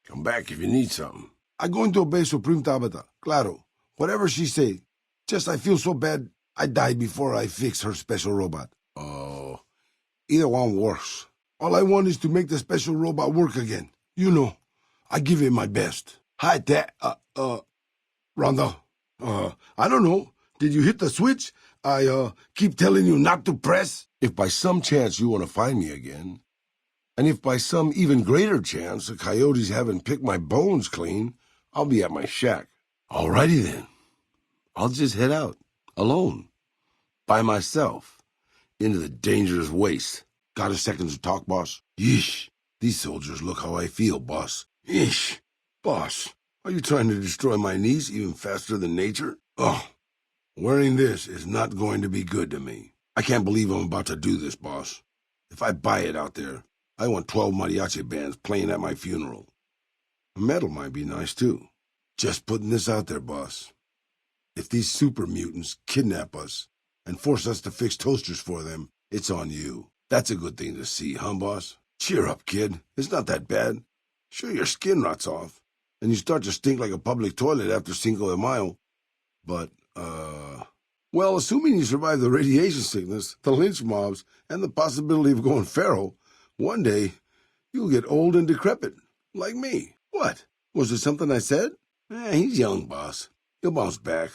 Come back if you need something. I going to obey Supreme Tabata. Claro. Whatever she say. Just I feel so bad I die before I fix her special robot. Oh, either one works. All I want is to make the special robot work again. You know, I give it my best. Hi, Dad. Rhonda. I don't know. Did you hit the switch? I keep telling you not to press. If by some chance you want to find me again, and if by some even greater chance the coyotes haven't picked my bones clean, I'll be at my shack. Alrighty then. I'll just head out, alone, by myself, into the dangerous waste. Got a second to talk, boss? Yeesh. These soldiers look how I feel, boss. Yeesh. Boss, are you trying to destroy my niece even faster than nature? Oh, wearing this is not going to be good to me. I can't believe I'm about to do this, boss. If I buy it out there, I want 12 mariachi bands playing at my funeral. A medal might be nice, too. Just putting this out there, boss. If these super mutants kidnap us and force us to fix toasters for them, it's on you. That's a good thing to see, huh, boss? Cheer up, kid. It's not that bad. Sure, your skin rots off, and you start to stink like a public toilet after Cinco de Mayo. But, well, assuming you survive the radiation sickness, the lynch mobs, and the possibility of going feral, one day you'll get old and decrepit, like me. What? Was it something I said? He's young, boss. He'll bounce back.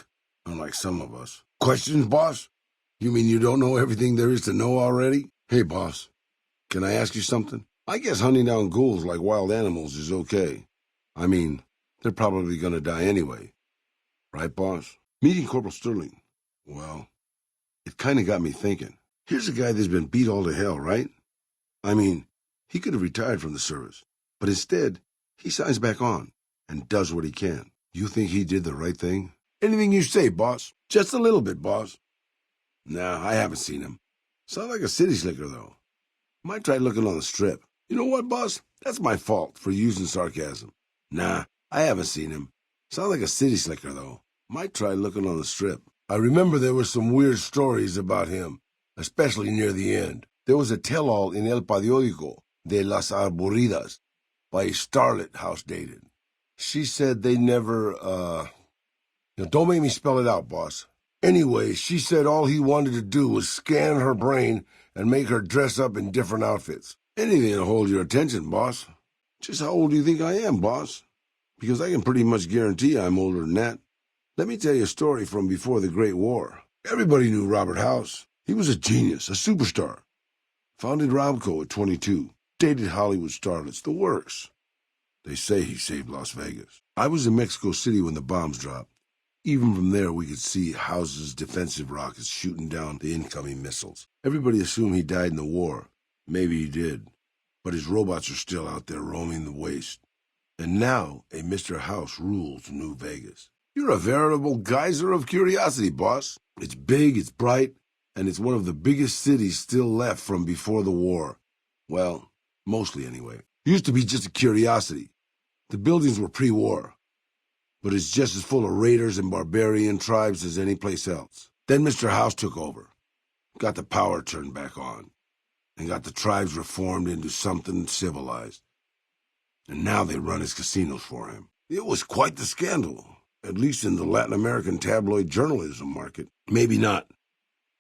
Unlike some of us. Questions, boss? You mean you don't know everything there is to know already? Hey, boss, can I ask you something? I guess hunting down ghouls like wild animals is okay. I mean, they're probably gonna die anyway. Right, boss? Meeting Corporal Sterling. Well, it kinda got me thinking. Here's a guy that's been beat all to hell, right? I mean, he could have retired from the service, but instead, he signs back on and does what he can. You think he did the right thing? Anything you say, boss. Just a little bit, boss. Nah, I haven't seen him. Sounds like a city slicker, though. Might try looking on the strip. You know what, boss? That's my fault for using sarcasm. Nah, I haven't seen him. Sounds like a city slicker, though. Might try looking on the strip. I remember there were some weird stories about him, especially near the end. There was a tell-all in El Periódico de las Arboridas by a starlet house-dated. She said they never, don't make me spell it out, boss. Anyway, she said all he wanted to do was scan her brain and make her dress up in different outfits. Anything to hold your attention, boss. Just how old do you think I am, boss? Because I can pretty much guarantee I'm older than that. Let me tell you a story from before the Great War. Everybody knew Robert House. He was a genius, a superstar. Founded Robco at 22. Dated Hollywood starlets, the works. They say he saved Las Vegas. I was in Mexico City when the bombs dropped. Even from there, we could see House's defensive rockets shooting down the incoming missiles. Everybody assumed he died in the war. Maybe he did. But his robots are still out there roaming the waste. And now, a Mr. House rules New Vegas. You're a veritable geyser of curiosity, boss. It's big, it's bright, and it's one of the biggest cities still left from before the war. Well, mostly anyway. Used to be just a curiosity. The buildings were pre-war. But it's just as full of raiders and barbarian tribes as any place else. Then Mr. House took over, got the power turned back on, and got the tribes reformed into something civilized. And now they run his casinos for him. It was quite the scandal, at least in the Latin American tabloid journalism market. Maybe not.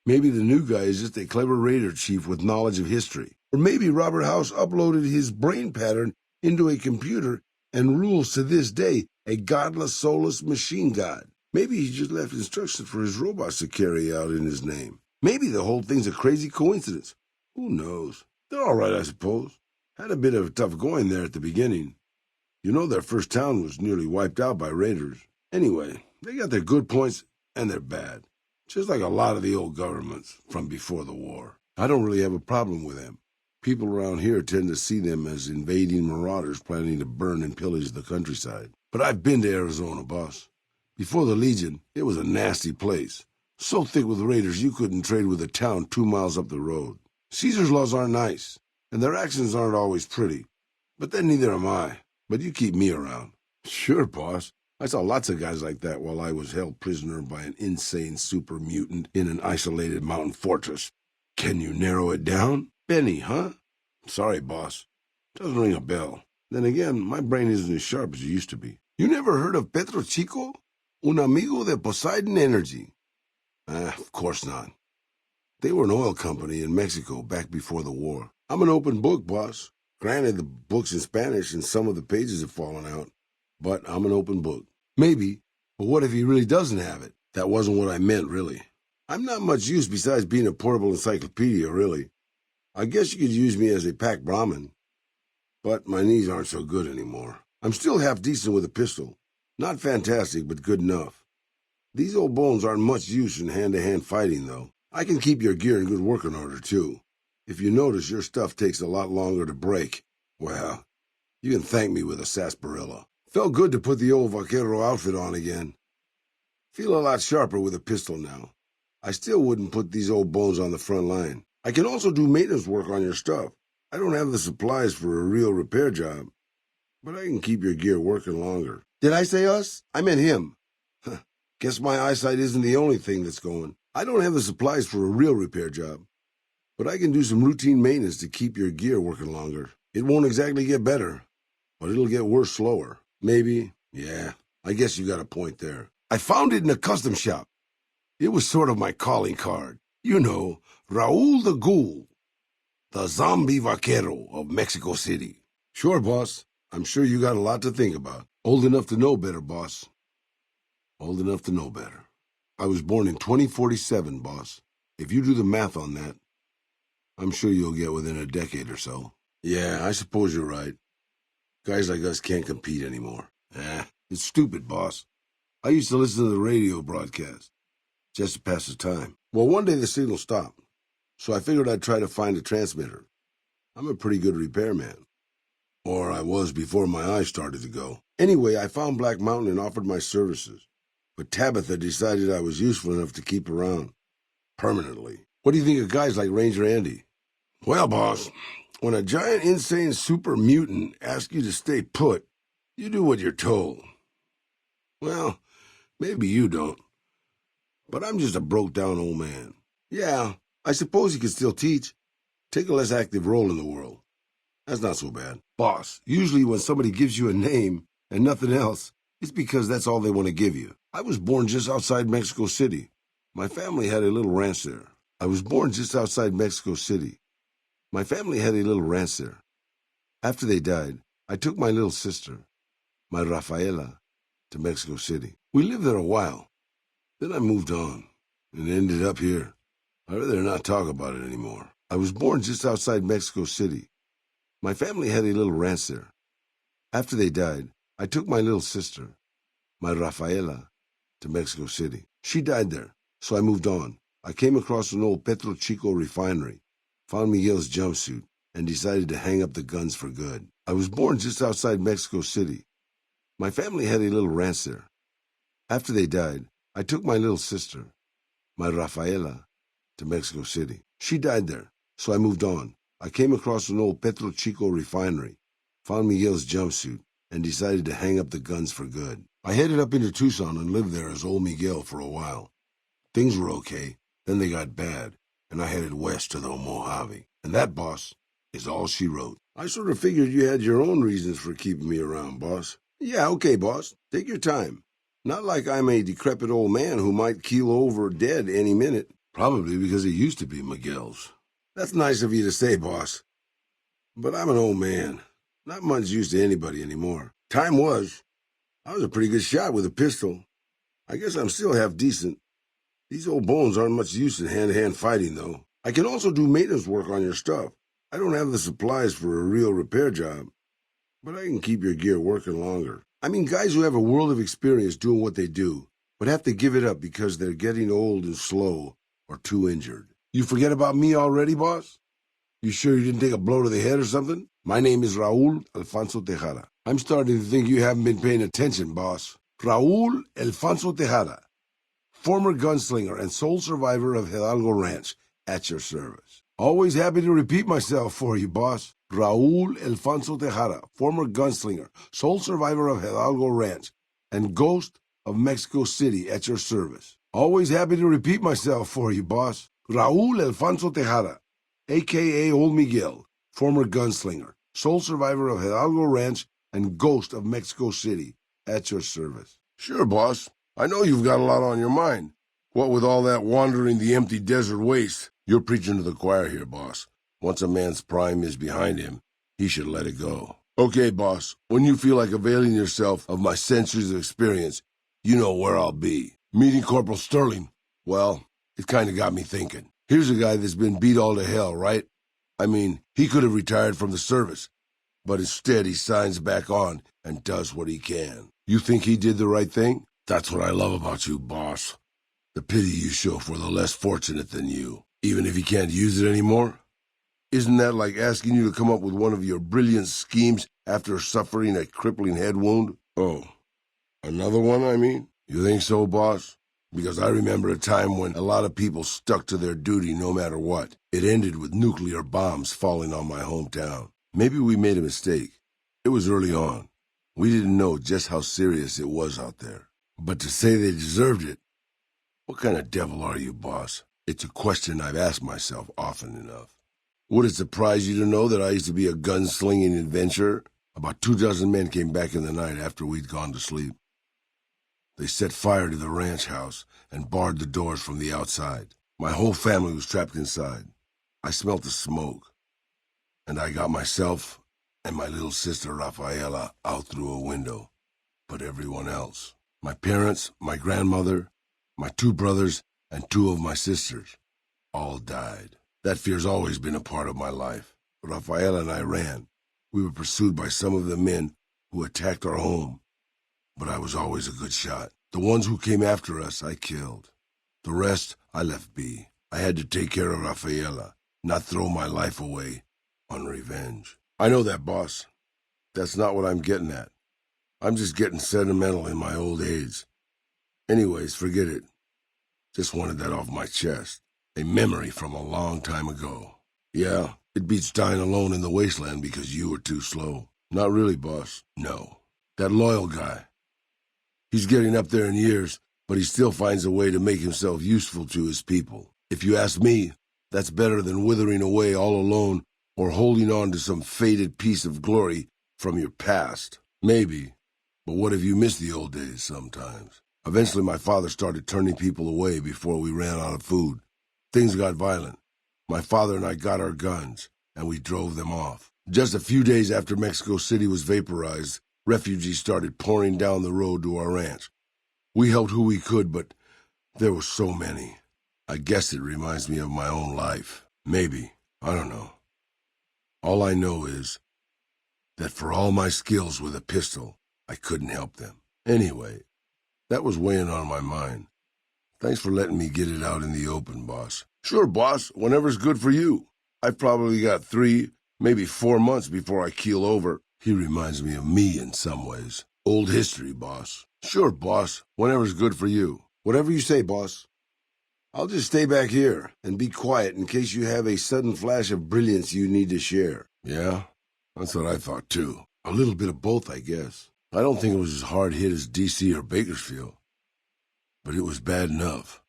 Maybe the new guy is just a clever raider chief with knowledge of history. Or maybe Robert House uploaded his brain pattern into a computer and rules to this day a godless, soulless machine god. Maybe he just left instructions for his robots to carry out in his name. Maybe the whole thing's a crazy coincidence. Who knows? They're all right, I suppose. Had a bit of a tough going there at the beginning. You know their first town was nearly wiped out by raiders. Anyway, they got their good points and their bad. Just like a lot of the old governments from before the war. I don't really have a problem with them. People around here tend to see them as invading marauders planning to burn and pillage the countryside. But I've been to Arizona, boss. Before the Legion, it was a nasty place. So thick with raiders you couldn't trade with a town 2 miles up the road. Caesar's laws aren't nice, and their actions aren't always pretty. But then neither am I. But you keep me around. Sure, boss. I saw lots of guys like that while I was held prisoner by an insane super mutant in an isolated mountain fortress. Can you narrow it down? Benny, huh? Sorry, boss. Doesn't ring a bell. Then again, my brain isn't as sharp as it used to be. You never heard of Petro Chico? Un amigo de Poseidon Energy. Of course not. They were an oil company in Mexico back before the war. I'm an open book, boss. Granted, the book's in Spanish and some of the pages have fallen out, but I'm an open book. Maybe, but what if he really doesn't have it? That wasn't what I meant, really. I'm not much use besides being a portable encyclopedia, really. I guess you could use me as a pack Brahmin. But my knees aren't so good anymore. I'm still half decent with a pistol. Not fantastic, but good enough. These old bones aren't much use in hand-to-hand fighting, though. I can keep your gear in good working order, too. If you notice your stuff takes a lot longer to break, well, you can thank me with a sarsaparilla. Felt good to put the old vaquero outfit on again. Feel a lot sharper with a pistol now. I still wouldn't put these old bones on the front line. I can also do maintenance work on your stuff. I don't have the supplies for a real repair job, but I can keep your gear working longer. Did I say us? I meant him. Guess my eyesight isn't the only thing that's going. I don't have the supplies for a real repair job, but I can do some routine maintenance to keep your gear working longer. It won't exactly get better, but it'll get worse slower. Maybe, yeah, I guess you got a point there. I found it in a custom shop. It was sort of my calling card. You know, Raul the Ghoul, the zombie vaquero of Mexico City. Sure, boss. I'm sure you got a lot to think about. Old enough to know better, boss. Old enough to know better. I was born in 2047, boss. If you do the math on that, I'm sure you'll get within a decade or so. Yeah, I suppose you're right. Guys like us can't compete anymore. It's stupid, boss. I used to listen to the radio broadcast, just to pass the time. Well, one day the signal stopped, so I figured I'd try to find a transmitter. I'm a pretty good repairman. Or I was before my eyes started to go. Anyway, I found Black Mountain and offered my services. But Tabitha decided I was useful enough to keep around. Permanently. What do you think of guys like Ranger Andy? Well, boss, when a giant, insane super mutant asks you to stay put, you do what you're told. Well, maybe you don't. But I'm just a broke-down old man. Yeah, I suppose you could still teach. Take a less active role in the world. That's not so bad. Boss, usually when somebody gives you a name and nothing else, it's because that's all they want to give you. I was born just outside Mexico City. My family had a little ranch there. I was born just outside Mexico City. My family had a little ranch there. After they died, I took my little sister, my Rafaela, to Mexico City. We lived there a while. Then I moved on and ended up here. I'd rather not talk about it anymore. I was born just outside Mexico City. My family had a little ranch there. After they died, I took my little sister, my Rafaela, to Mexico City. She died there, so I moved on. I came across an old Petro Chico refinery, found Miguel's jumpsuit, and decided to hang up the guns for good. I was born just outside Mexico City. My family had a little ranch there. After they died, I took my little sister, my Rafaela, to Mexico City. She died there, so I moved on. I came across an old Petro Chico refinery, found Miguel's jumpsuit, and decided to hang up the guns for good. I headed up into Tucson and lived there as old Miguel for a while. Things were okay, then they got bad, and I headed west to the Mojave. And that, boss, is all she wrote. I sort of figured you had your own reasons for keeping me around, boss. Yeah, okay, boss. Take your time. Not like I'm a decrepit old man who might keel over dead any minute. Probably because it used to be Miguel's. That's nice of you to say, boss. But I'm an old man. Not much use to anybody anymore. Time was. I was a pretty good shot with a pistol. I guess I'm still half decent. These old bones aren't much use in hand-to-hand fighting, though. I can also do maintenance work on your stuff. I don't have the supplies for a real repair job, but I can keep your gear working longer. I mean, guys who have a world of experience doing what they do, but have to give it up because they're getting old and slow or too injured. You forget about me already, boss? You sure you didn't take a blow to the head or something? My name is Raul Alfonso Tejada. I'm starting to think you haven't been paying attention, boss. Raul Alfonso Tejada, former gunslinger and sole survivor of Hidalgo Ranch, at your service. Always happy to repeat myself for you, boss. Raul Alfonso Tejada, former gunslinger, sole survivor of Hidalgo Ranch, and ghost of Mexico City, at your service. Always happy to repeat myself for you, boss. Raul Alfonso Tejada, a.k.a. Old Miguel, former gunslinger, sole survivor of Hidalgo Ranch, and ghost of Mexico City, at your service. Sure, boss. I know you've got a lot on your mind. What with all that wandering the empty desert waste? You're preaching to the choir here, boss. Once a man's prime is behind him, he should let it go. Okay, boss. When you feel like availing yourself of my centuries of experience, you know where I'll be. Meeting Corporal Sterling, well, it kind of got me thinking. Here's a guy that's been beat all to hell, right? I mean, he could have retired from the service, but instead he signs back on and does what he can. You think he did the right thing? That's what I love about you, boss. The pity you show for the less fortunate than you, even if he can't use it anymore. Isn't that like asking you to come up with one of your brilliant schemes after suffering a crippling head wound? Oh, another one, I mean? You think so, boss? Because I remember a time when a lot of people stuck to their duty no matter what. It ended with nuclear bombs falling on my hometown. Maybe we made a mistake. It was early on. We didn't know just how serious it was out there. But to say they deserved it, what kind of devil are you, boss? It's a question I've asked myself often enough. Would it surprise you to know that I used to be a gunslinging adventurer? About 24 men came back in the night after we'd gone to sleep. They set fire to the ranch house and barred the doors from the outside. My whole family was trapped inside. I smelt the smoke, and I got myself and my little sister Rafaela out through a window. But everyone else, my parents, my grandmother, my 2 brothers, and 2 of my sisters, all died. That fear's always been a part of my life. Rafaela and I ran. We were pursued by some of the men who attacked our home, but I was always a good shot. The ones who came after us, I killed. The rest, I left be. I had to take care of Rafaela, not throw my life away on revenge. I know that, boss. That's not what I'm getting at. I'm just getting sentimental in my old age. Anyways, forget it. Just wanted that off my chest. A memory from a long time ago. Yeah, it beats dying alone in the wasteland because you were too slow. Not really, boss. No. That loyal guy. He's getting up there in years, but he still finds a way to make himself useful to his people. If you ask me, that's better than withering away all alone or holding on to some faded piece of glory from your past. Maybe, but what if you miss the old days sometimes? Eventually my father started turning people away before we ran out of food. Things got violent. My father and I got our guns, and we drove them off. Just a few days after Mexico City was vaporized, refugees started pouring down the road to our ranch. We helped who we could, but there were so many. I guess it reminds me of my own life. Maybe. I don't know. All I know is that for all my skills with a pistol, I couldn't help them. Anyway, that was weighing on my mind. Thanks for letting me get it out in the open, boss. Sure, boss, whenever's good for you. I've probably got 3, maybe 4 months before I keel over. He reminds me of me in some ways. Old history, boss. Sure, boss, whenever's good for you. Whatever you say, boss. I'll just stay back here and be quiet in case you have a sudden flash of brilliance you need to share. Yeah, that's what I thought, too. A little bit of both, I guess. I don't think it was as hard hit as D.C. or Bakersfield, but it was bad enough.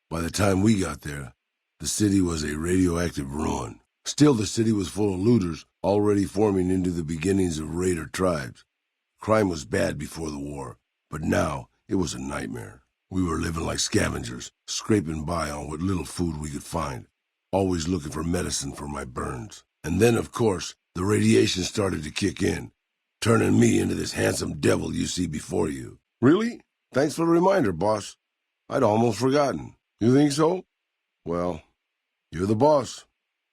By the time we got there, the city was a radioactive ruin. Still, the city was full of looters, already forming into the beginnings of raider tribes. Crime was bad before the war, but now it was a nightmare. We were living like scavengers, scraping by on what little food we could find, always looking for medicine for my burns. And then, of course, the radiation started to kick in, turning me into this handsome devil you see before you. Really? Thanks for the reminder, boss. I'd almost forgotten. You think so? Well, you're the boss.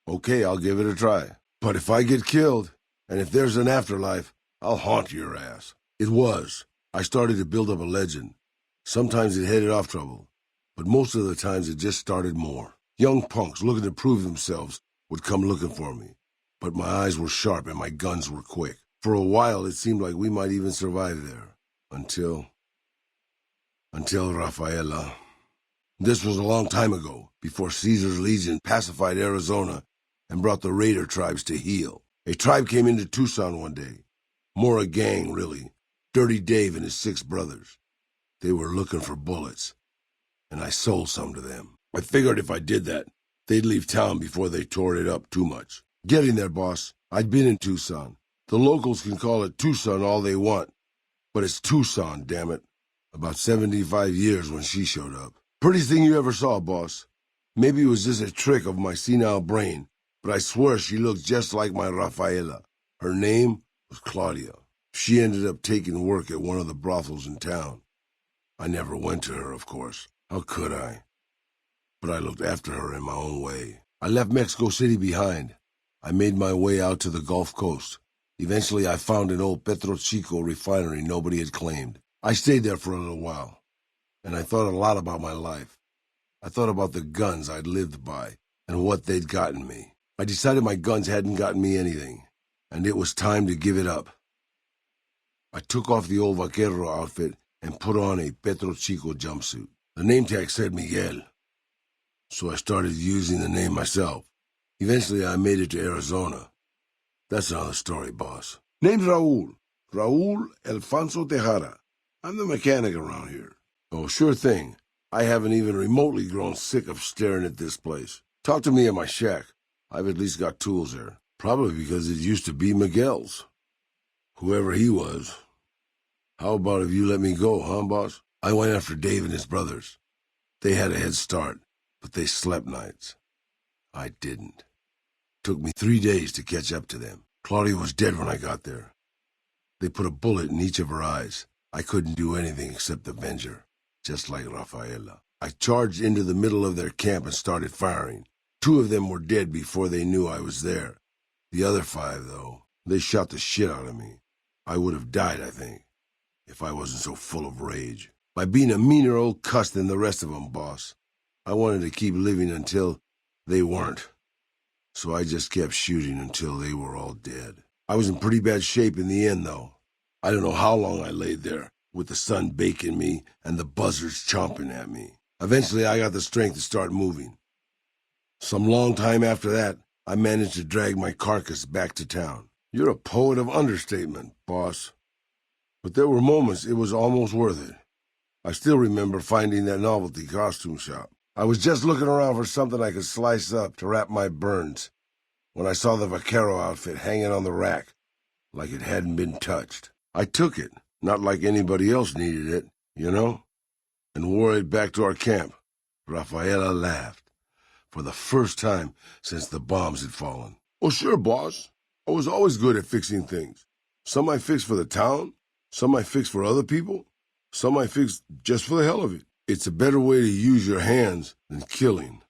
Okay, I'll give it a try. But if I get killed, and if there's an afterlife, I'll haunt your ass. It was. I started to build up a legend. Sometimes it headed off trouble, but most of the times it just started more. Young punks looking to prove themselves would come looking for me, but my eyes were sharp and my guns were quick. For a while, it seemed like we might even survive there. Until Rafaela. This was a long time ago, before Caesar's Legion pacified Arizona and brought the raider tribes to heel. A tribe came into Tucson one day. More a gang, really. Dirty Dave and his 6 brothers. They were looking for bullets, and I sold some to them. I figured if I did that, they'd leave town before they tore it up too much. Getting there, boss. I'd been in Tucson. The locals can call it Tucson all they want, but it's Tucson, damn it. About 75 years when she showed up. Prettiest thing you ever saw, boss. Maybe it was just a trick of my senile brain, but I swear she looked just like my Rafaela. Her name was Claudia. She ended up taking work at one of the brothels in town. I never went to her, of course. How could I? But I looked after her in my own way. I left Mexico City behind. I made my way out to the Gulf Coast. Eventually, I found an old Petro Chico refinery nobody had claimed. I stayed there for a little while, and I thought a lot about my life. I thought about the guns I'd lived by and what they'd gotten me. I decided my guns hadn't gotten me anything, and it was time to give it up. I took off the old vaquero outfit and put on a Petro Chico jumpsuit. The name tag said Miguel, so I started using the name myself. Eventually, I made it to Arizona. That's another story, boss. Name's Raul. Raul Alfonso Tejada. I'm the mechanic around here. Oh, sure thing. I haven't even remotely grown sick of staring at this place. Talk to me at my shack. I've at least got tools there. Probably because it used to be Miguel's. Whoever he was. How about if you let me go, huh, boss? I went after Dave and his brothers. They had a head start, but they slept nights. I didn't. Took me 3 days to catch up to them. Claudia was dead when I got there. They put a bullet in each of her eyes. I couldn't do anything except avenge her, just like Rafaela. I charged into the middle of their camp and started firing. 2 of them were dead before they knew I was there. The other 5, though, they shot the shit out of me. I would have died, I think, if I wasn't so full of rage. By being a meaner old cuss than the rest of them, boss. I wanted to keep living until they weren't. So I just kept shooting until they were all dead. I was in pretty bad shape in the end, though. I don't know how long I laid there, with the sun baking me and the buzzards chomping at me. Eventually, I got the strength to start moving. Some long time after that, I managed to drag my carcass back to town. You're a poet of understatement, boss. But there were moments it was almost worth it. I still remember finding that novelty costume shop. I was just looking around for something I could slice up to wrap my burns when I saw the vaquero outfit hanging on the rack like it hadn't been touched. I took it, not like anybody else needed it, you know, and wore it back to our camp. Rafaela laughed, for the first time since the bombs had fallen. Oh, sure, boss. I was always good at fixing things. Some I fixed for the town, some I fixed for other people, some I fixed just for the hell of it. It's a better way to use your hands than killing.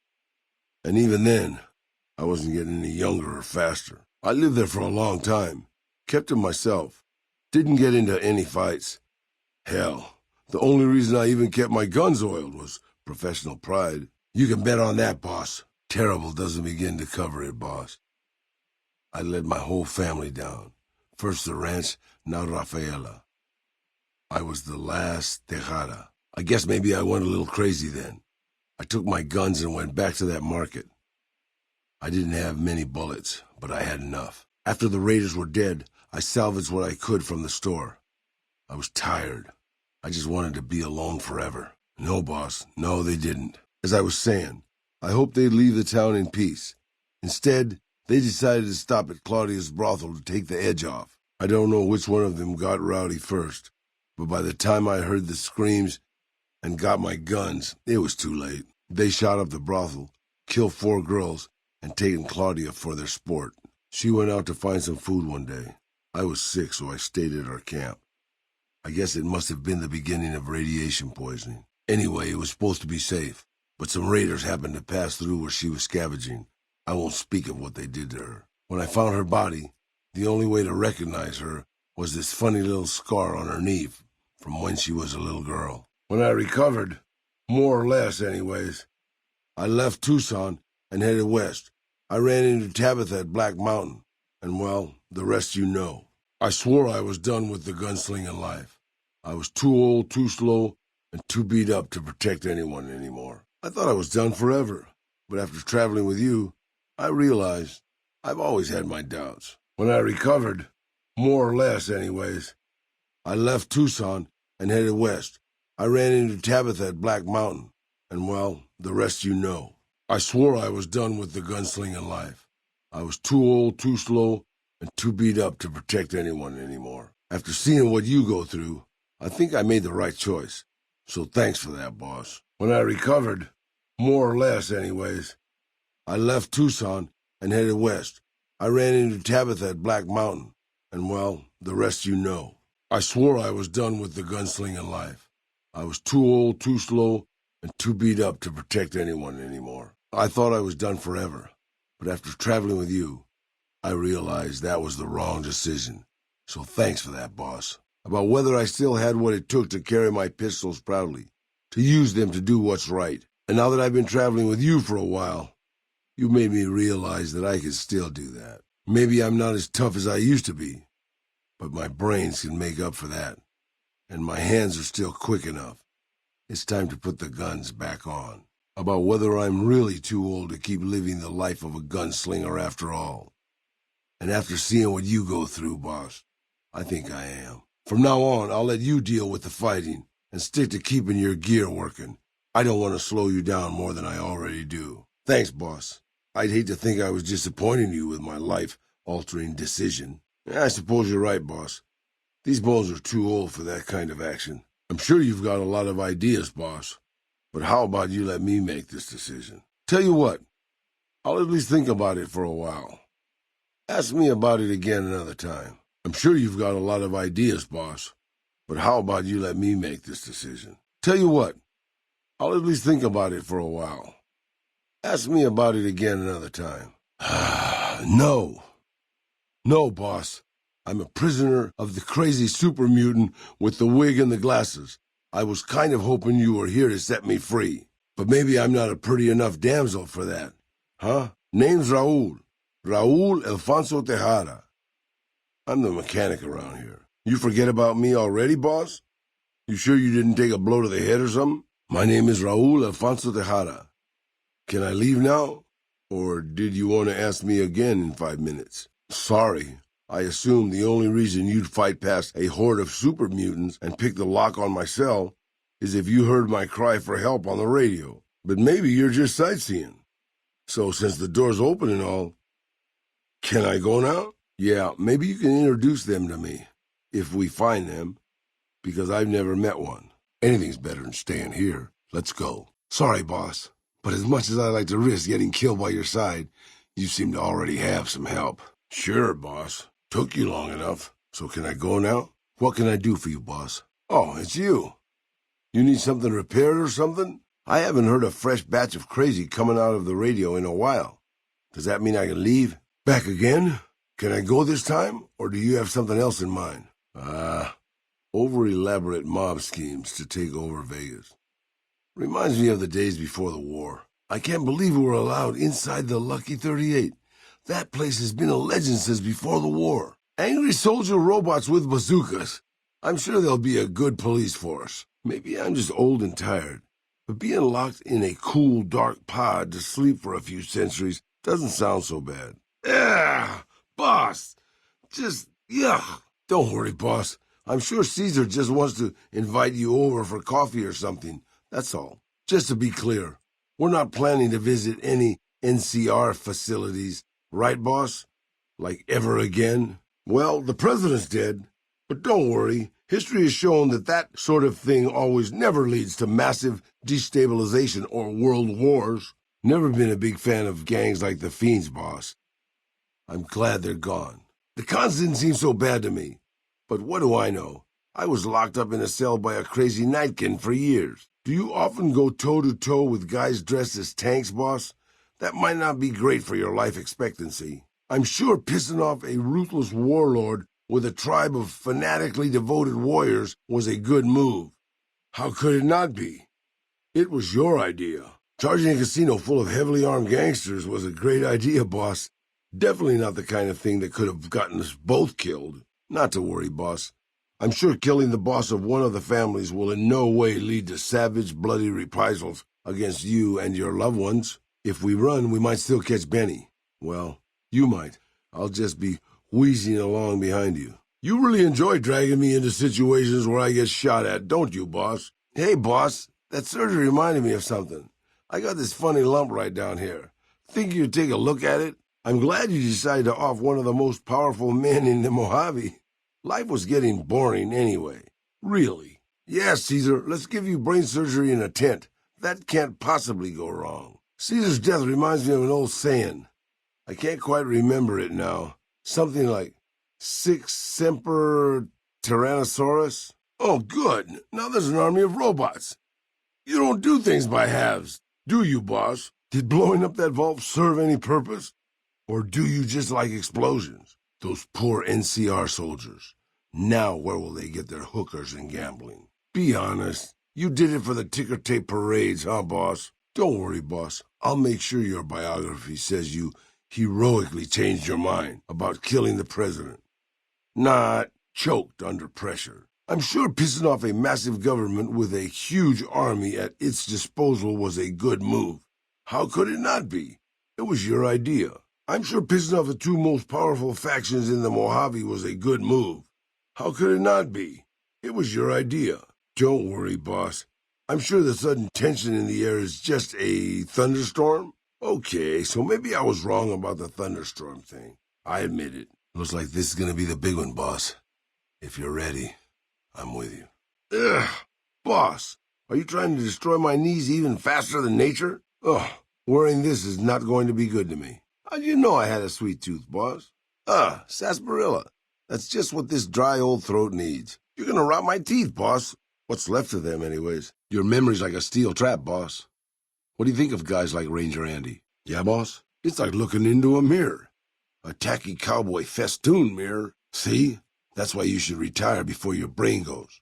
And even then, I wasn't getting any younger or faster. I lived there for a long time, kept to myself, didn't get into any fights. Hell, the only reason I even kept my guns oiled was professional pride. You can bet on that, boss. Terrible doesn't begin to cover it, boss. I led my whole family down. First the ranch, now Rafaela. I was the last Tejada. I guess maybe I went a little crazy then. I took my guns and went back to that market. I didn't have many bullets, but I had enough. After the raiders were dead, I salvaged what I could from the store. I was tired. I just wanted to be alone forever. No, boss, no, they didn't. As I was saying, I hoped they'd leave the town in peace. Instead, they decided to stop at Claudia's brothel to take the edge off. I don't know which one of them got rowdy first, but by the time I heard the screams and got my guns, it was too late. They shot up the brothel, killed 4 girls, and taken Claudia for their sport. She went out to find some food one day. I was sick, so I stayed at our camp. I guess it must have been the beginning of radiation poisoning. Anyway, it was supposed to be safe, but some raiders happened to pass through where she was scavenging. I won't speak of what they did to her. When I found her body, the only way to recognize her was this funny little scar on her knee from when she was a little girl. When I recovered, more or less anyways, I left Tucson and headed west. I ran into Tabitha at Black Mountain, and well, the rest you know. I swore I was done with the gunslinging life. I was too old, too slow, and too beat up to protect anyone anymore. I thought I was done forever, but after traveling with you, I realized I've always had my doubts. When I recovered, more or less anyways, I left Tucson and headed west. I ran into Tabitha at Black Mountain, and well, the rest you know. I swore I was done with the gunslinging life. I was too old, too slow, and too beat up to protect anyone anymore. After seeing what you go through, I think I made the right choice. So thanks for that, boss. When I recovered, more or less anyways, I left Tucson and headed west. I ran into Tabitha at Black Mountain, and well, the rest you know. I swore I was done with the gunslinging life. I was too old, too slow, and too beat up to protect anyone anymore. I thought I was done forever, but after traveling with you, I realized that was the wrong decision. So thanks for that, boss. About whether I still had what it took to carry my pistols proudly, to use them to do what's right. And now that I've been traveling with you for a while, you made me realize that I can still do that. Maybe I'm not as tough as I used to be, but my brains can make up for that. And my hands are still quick enough. It's time to put the guns back on. About whether I'm really too old to keep living the life of a gunslinger after all. And after seeing what you go through, boss, I think I am. From now on, I'll let you deal with the fighting and stick to keeping your gear working. I don't want to slow you down more than I already do. Thanks, boss. I'd hate to think I was disappointing you with my life-altering decision. I suppose you're right, boss. These bones are too old for that kind of action. I'm sure you've got a lot of ideas, boss. But how about you let me make this decision? Tell you what, I'll at least think about it for a while. Ask me about it again another time. I'm sure you've got a lot of ideas, boss. But how about you let me make this decision? Tell you what, I'll at least think about it for a while. Ask me about it again another time. No. No, boss. I'm a prisoner of the crazy super mutant with the wig and the glasses. I was kind of hoping you were here to set me free. But maybe I'm not a pretty enough damsel for that. Huh? Name's Raul. Raul Alfonso Tejada. I'm the mechanic around here. You forget about me already, boss? You sure you didn't take a blow to the head or something? My name is Raul Alfonso Tejada. Can I leave now? Or did you want to ask me again in 5 minutes? Sorry. I assumed the only reason you'd fight past a horde of super mutants and pick the lock on my cell is if you heard my cry for help on the radio. But maybe you're just sightseeing. So since the door's open and all, can I go now? Yeah, maybe you can introduce them to me, if we find them, because I've never met one. Anything's better than staying here. Let's go. Sorry, boss, but as much as I like to risk getting killed by your side, you seem to already have some help. Sure, boss. Took you long enough. So can I go now? What can I do for you, boss? Oh, it's you. You need something repaired or something? I haven't heard a fresh batch of crazy coming out of the radio in a while. Does that mean I can leave? Back again? Can I go this time, or do you have something else in mind? Over-elaborate mob schemes to take over Vegas. Reminds me of the days before the war. I can't believe we were allowed inside the Lucky 38. That place has been a legend since before the war. Angry soldier robots with bazookas. I'm sure there'll be a good police force. Maybe I'm just old and tired. But being locked in a cool, dark pod to sleep for a few centuries doesn't sound so bad. Boss! Yuck! Don't worry, boss. I'm sure Caesar just wants to invite you over for coffee or something. That's all. Just to be clear, we're not planning to visit any NCR facilities. Right, boss? Like ever again? Well, the president's dead. But don't worry. History has shown that that sort of thing always never leads to massive destabilization or world wars. Never been a big fan of gangs like the Fiends, boss. I'm glad they're gone. The cons didn't seem so bad to me. But what do I know? I was locked up in a cell by a crazy nightkin for years. Do you often go toe-to-toe with guys dressed as tanks, boss? That might not be great for your life expectancy. I'm sure pissing off a ruthless warlord with a tribe of fanatically devoted warriors was a good move. How could it not be? It was your idea. Charging a casino full of heavily armed gangsters was a great idea, boss. Definitely not the kind of thing that could have gotten us both killed. Not to worry, boss. I'm sure killing the boss of one of the families will in no way lead to savage, bloody reprisals against you and your loved ones. If we run, we might still catch Benny. Well, you might. I'll just be wheezing along behind you. You really enjoy dragging me into situations where I get shot at, don't you, boss? Hey, boss, that surgery reminded me of something. I got this funny lump right down here. Think you'd take a look at it? I'm glad you decided to off one of the most powerful men in the Mojave. Life was getting boring anyway. Really. Yes, Caesar, let's give you brain surgery in a tent. That can't possibly go wrong. Caesar's death reminds me of an old saying. I can't quite remember it now. Something like, Sic Semper Tyrannosaurus? Oh, good. Now there's an army of robots. You don't do things by halves, do you, boss? Did blowing up that vault serve any purpose? Or do you just like explosions? Those poor NCR soldiers. Now where will they get their hookers and gambling? Be honest. You did it for the ticker tape parades, huh, boss? Don't worry, boss. I'll make sure your biography says you heroically changed your mind about killing the president. Not choked under pressure. I'm sure pissing off a massive government with a huge army at its disposal was a good move. How could it not be? It was your idea. I'm sure pissing off the two most powerful factions in the Mojave was a good move. How could it not be? It was your idea. Don't worry, boss. I'm sure the sudden tension in the air is just a thunderstorm? Okay, so maybe I was wrong about the thunderstorm thing. I admit it. Looks like this is gonna be the big one, boss. If you're ready, I'm with you. Ugh! Boss, are you trying to destroy my knees even faster than nature? Ugh, wearing this is not going to be good to me. How'd you know I had a sweet tooth, boss? Sarsaparilla. That's just what this dry old throat needs. You're gonna rot my teeth, boss. What's left of them, anyways. Your memory's like a steel trap, boss. What do you think of guys like Ranger Andy? Yeah, boss? It's like looking into a mirror. A tacky cowboy festoon mirror. See? That's why you should retire before your brain goes.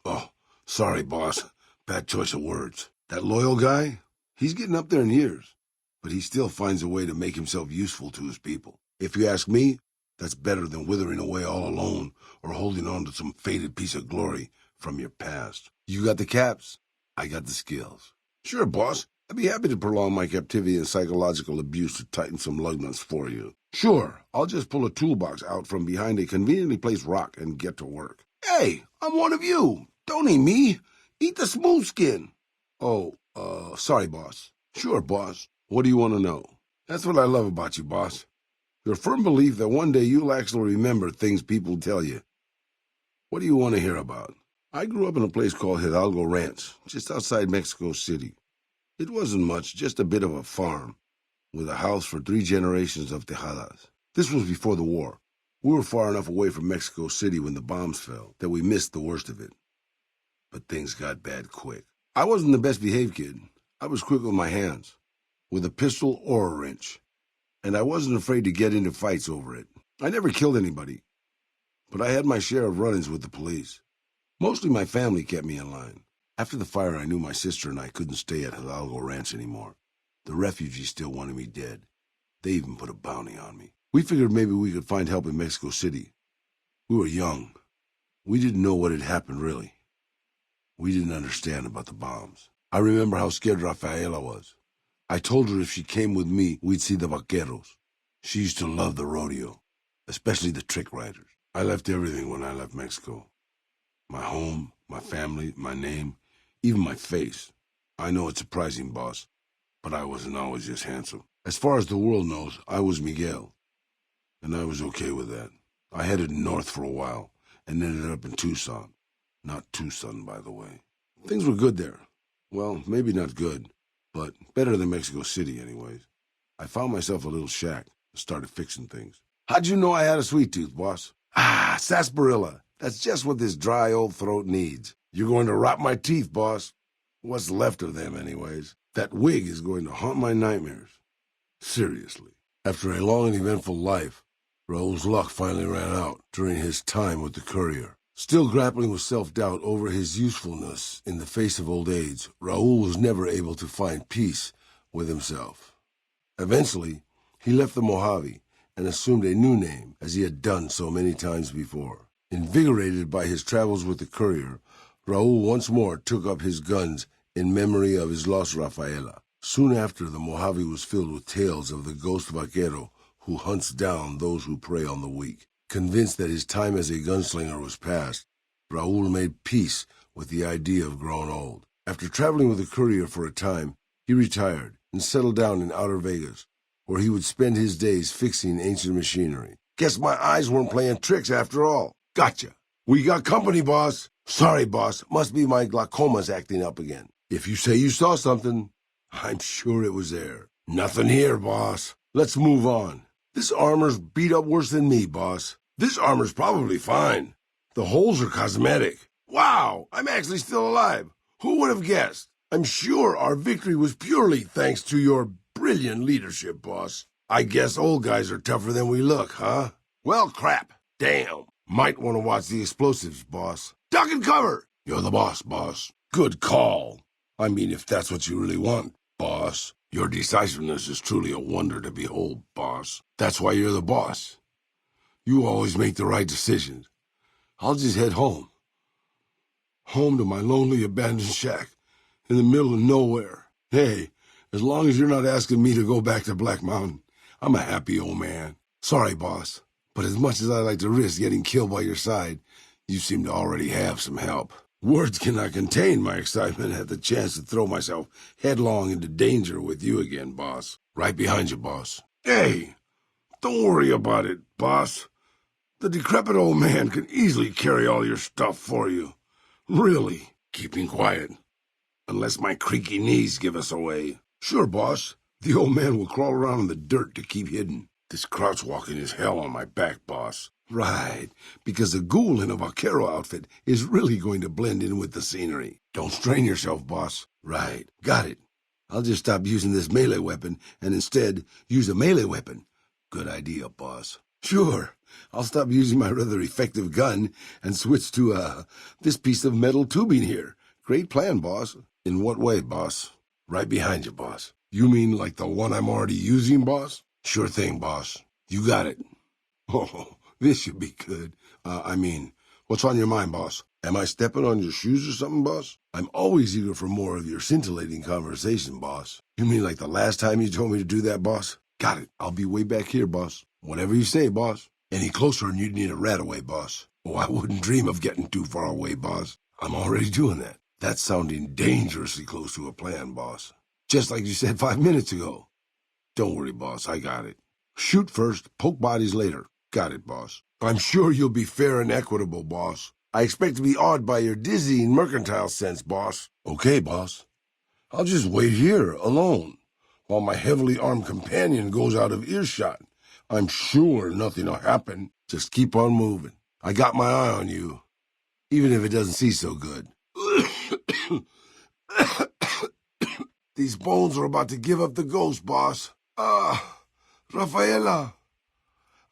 Oh, sorry, boss. Bad choice of words. That loyal guy? He's getting up there in years, but he still finds a way to make himself useful to his people. If you ask me, that's better than withering away all alone or holding on to some faded piece of glory from your past. You got the caps, I got the skills. Sure, boss. I'd be happy to prolong my captivity and psychological abuse to tighten some lug nuts for you. Sure, I'll just pull a toolbox out from behind a conveniently placed rock and get to work. Hey, I'm one of you. Don't eat me. Eat the smooth skin. Oh, sorry, boss. Sure, boss. What do you want to know? That's what I love about you, boss. Your firm belief that one day you'll actually remember things people tell you. What do you want to hear about? I grew up in a place called Hidalgo Ranch, just outside Mexico City. It wasn't much, just a bit of a farm, with a house for 3 generations of Tejadas. This was before the war. We were far enough away from Mexico City when the bombs fell that we missed the worst of it. But things got bad quick. I wasn't the best behaved kid. I was quick with my hands, with a pistol or a wrench. And I wasn't afraid to get into fights over it. I never killed anybody, but I had my share of run-ins with the police. Mostly my family kept me in line. After the fire, I knew my sister and I couldn't stay at Hidalgo Ranch anymore. The refugees still wanted me dead. They even put a bounty on me. We figured maybe we could find help in Mexico City. We were young. We didn't know what had happened, really. We didn't understand about the bombs. I remember how scared Rafaela was. I told her if she came with me, we'd see the vaqueros. She used to love the rodeo, especially the trick riders. I left everything when I left Mexico. My home, my family, my name, even my face. I know it's surprising, boss, but I wasn't always just handsome. As far as the world knows, I was Miguel, and I was okay with that. I headed north for a while and ended up in Tucson. Not Tucson, by the way. Things were good there. Well, maybe not good, but better than Mexico City anyways. I found myself a little shack and started fixing things. How'd you know I had a sweet tooth, boss? Sarsaparilla. That's just what this dry old throat needs. You're going to rot my teeth, boss. What's left of them, anyways. That wig is going to haunt my nightmares. Seriously. After a long and eventful life, Raul's luck finally ran out during his time with the courier. Still grappling with self-doubt over his usefulness in the face of old age, Raul was never able to find peace with himself. Eventually, he left the Mojave and assumed a new name, as he had done so many times before. Invigorated by his travels with the courier, Raul once more took up his guns in memory of his lost Rafaela. Soon after, the Mojave was filled with tales of the ghost vaquero who hunts down those who prey on the weak. Convinced that his time as a gunslinger was past, Raul made peace with the idea of growing old. After traveling with the courier for a time, he retired and settled down in outer Vegas. where he would spend his days fixing ancient machinery. Guess my eyes weren't playing tricks after all. Gotcha. We got company, boss. Sorry, boss. Must be my glaucoma's acting up again. If you say you saw something, I'm sure it was there. Nothing here, boss. Let's move on. This armor's beat up worse than me, boss. This armor's probably fine. The holes are cosmetic. Wow, I'm actually still alive. Who would have guessed? I'm sure our victory was purely thanks to your brilliant leadership, boss. I guess old guys are tougher than we look, huh? Well, crap. Damn. Might want to watch the explosives, boss. Duck and cover! You're the boss, boss. Good call. I mean, if that's what you really want, boss. Your decisiveness is truly a wonder to behold, boss. That's why you're the boss. You always make the right decisions. I'll just head home. Home to my lonely abandoned shack in the middle of nowhere. Hey, as long as you're not asking me to go back to Black Mountain, I'm a happy old man. Sorry, boss, but as much as I like to risk getting killed by your side, you seem to already have some help. Words cannot contain my excitement at the chance to throw myself headlong into danger with you again, boss. Right behind you, boss. Hey, don't worry about it, boss. The decrepit old man can easily carry all your stuff for you. Really, keeping quiet. Unless my creaky knees give us away. Sure, boss. The old man will crawl around in the dirt to keep hidden. This crouch walking is hell on my back, boss. Right, because a ghoul in a vaquero outfit is really going to blend in with the scenery. Don't strain yourself, boss. Right, got it. I'll just stop using this melee weapon and instead use a melee weapon. Good idea, boss. Sure, I'll stop using my rather effective gun and switch to, this piece of metal tubing here. Great plan, boss. In what way, boss? Right behind you, boss. You mean like the one I'm already using, boss? Sure thing, boss. You got it. Oh, this should be good. What's on your mind, boss? Am I stepping on your shoes or something, boss? I'm always eager for more of your scintillating conversation, boss. You mean like the last time you told me to do that, boss? Got it. I'll be way back here, boss. Whatever you say, boss. Any closer and you'd need a rat away, boss. Oh, I wouldn't dream of getting too far away, boss. I'm already doing that. That's sounding dangerously close to a plan, boss. Just like you said 5 minutes ago. Don't worry, boss. I got it. Shoot first, poke bodies later. Got it, boss. I'm sure you'll be fair and equitable, boss. I expect to be awed by your dizzying mercantile sense, boss. Okay, boss. I'll just wait here, alone, while my heavily armed companion goes out of earshot. I'm sure nothing will happen. Just keep on moving. I got my eye on you, even if it doesn't see so good. These bones are about to give up the ghost, boss. Rafaela,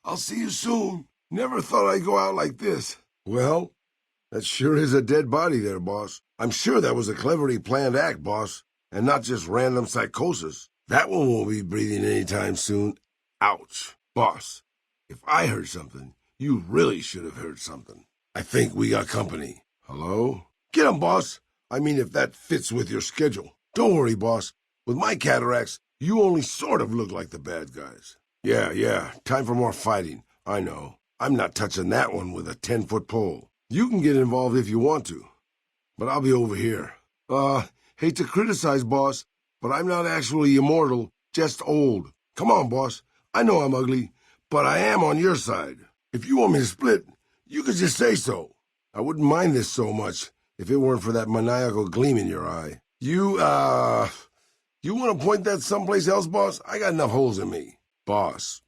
I'll see you soon. Never thought I'd go out like this. Well, that sure is a dead body there, boss. I'm sure that was a cleverly planned act, boss, and not just random psychosis. That one won't be breathing anytime soon. Ouch. Boss, if I heard something, you really should have heard something. I think we got company. Hello? Get 'em, boss. I mean, if that fits with your schedule. Don't worry, boss. With my cataracts, you only sort of look like the bad guys. Yeah, time for more fighting. I know. I'm not touching that one with a 10-foot pole. You can get involved if you want to, but I'll be over here. Hate to criticize, boss, but I'm not actually immortal, just old. Come on, boss. I know I'm ugly, but I am on your side. If you want me to split, you could just say so. I wouldn't mind this so much if it weren't for that maniacal gleam in your eye. You want to point that someplace else, boss? I got enough holes in me. Boss,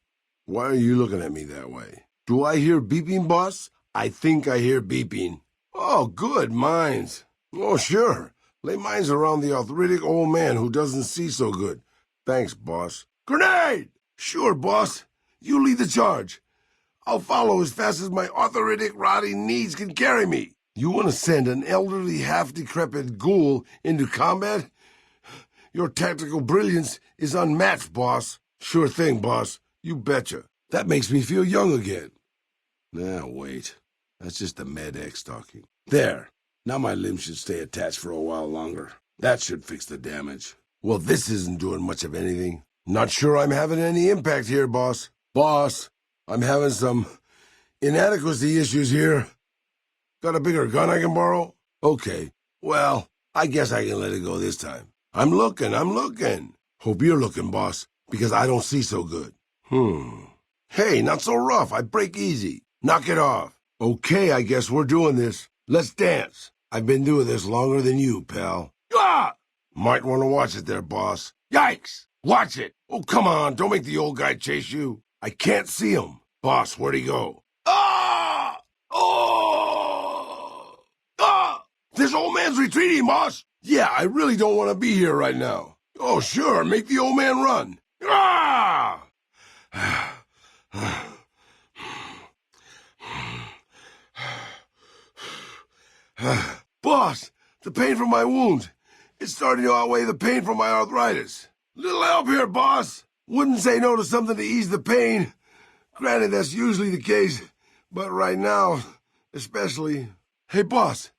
why are you looking at me that way? Do I hear beeping, boss? I think I hear beeping. Oh, good, mines. Oh, sure. Lay mines around the arthritic old man who doesn't see so good. Thanks, boss. Grenade! Sure, boss. You lead the charge. I'll follow as fast as my arthritic, rotting knees can carry me. You want to send an elderly, half-decrepit ghoul into combat? Your tactical brilliance is unmatched, boss. Sure thing, boss. You betcha. That makes me feel young again. Now, wait. That's just the med-X talking. There. Now my limbs should stay attached for a while longer. That should fix the damage. Well, this isn't doing much of anything. Not sure I'm having any impact here, boss. Boss, I'm having some inadequacy issues here. Got a bigger gun I can borrow? Okay. Well, I guess I can let it go this time. I'm looking. Hope you're looking, boss. because I don't see so good. Hey, not so rough. I break easy. Knock it off. Okay, I guess we're doing this. Let's dance. I've been doing this longer than you, pal. Ah! Might want to watch it there, boss. Yikes! Watch it! Oh, come on, don't make the old guy chase you. I can't see him. Boss, where'd he go? Ah! Oh! Ah! This old man's retreating, boss! Yeah, I really don't want to be here right now. Oh, sure, make the old man run. Ah! Boss, the pain from my wounds. It's starting to outweigh the pain from my arthritis. Little help here, boss. Wouldn't say no to something to ease the pain. Granted, that's usually the case, but right now, especially. Hey, boss,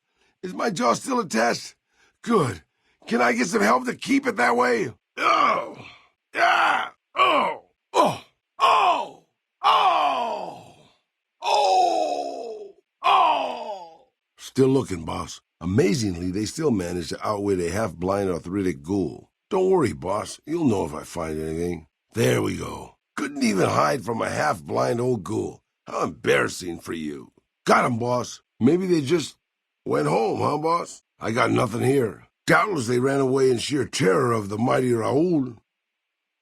is my jaw still attached? Good. Can I get some help to keep it that way? Oh! Ah! Oh! Oh! Oh! Oh! Oh! Oh! Still looking, boss. Amazingly, they still manage to outwit a half-blind arthritic ghoul. Don't worry, boss. You'll know if I find anything. There we go. Couldn't even hide from a half-blind old ghoul. How embarrassing for you. Got him, boss. Maybe they just went home, huh, boss? I got nothing here. Doubtless they ran away in sheer terror of the mighty Raul.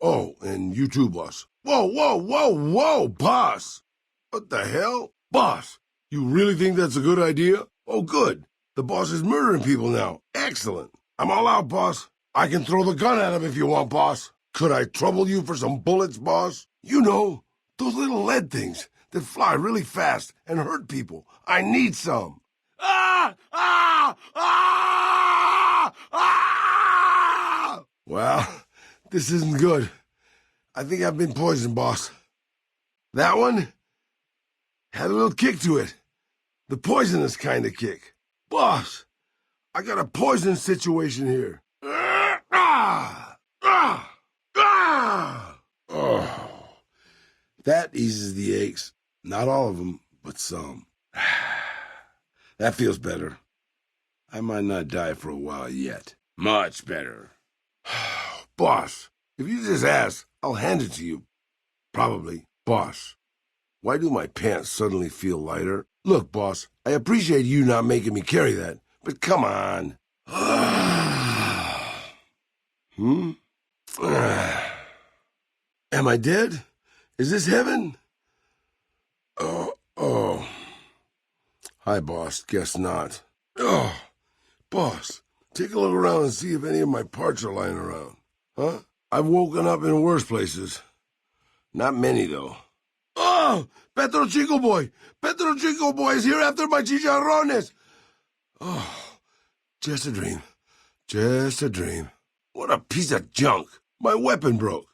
Oh, and you too, boss. Whoa, whoa, whoa, whoa, boss! What the hell? Boss, you really think that's a good idea? Oh, good. The boss is murdering people now. Excellent. I'm all out, boss. I can throw the gun at him if you want, boss. Could I trouble you for some bullets, boss? You know, those little lead things that fly really fast and hurt people. I need some. Ah! Ah! Ah! Ah! Well, this isn't good. I think I've been poisoned, boss. That one had a little kick to it. The poisonous kind of kick. Boss, I got a poison situation here. Ah! Ah! Ah! Oh. That eases the aches. Not all of them, but some. That feels better. I might not die for a while yet. Much better. Boss, if you just ask, I'll hand it to you. Probably. Boss, why do my pants suddenly feel lighter? Look, boss, I appreciate you not making me carry that, but come on. Am I dead? Is this heaven? Oh. Hi, boss. Guess not. Oh, boss, take a look around and see if any of my parts are lying around. Huh? I've woken up in worse places. Not many, though. Oh, Petro Chico Boy! Petro Chico Boy is here after my chicharrones! Oh, just a dream. Just a dream. What a piece of junk. My weapon broke.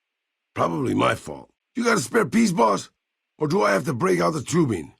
Probably my fault. You got a spare piece, boss? Or do I have to break out the tubing?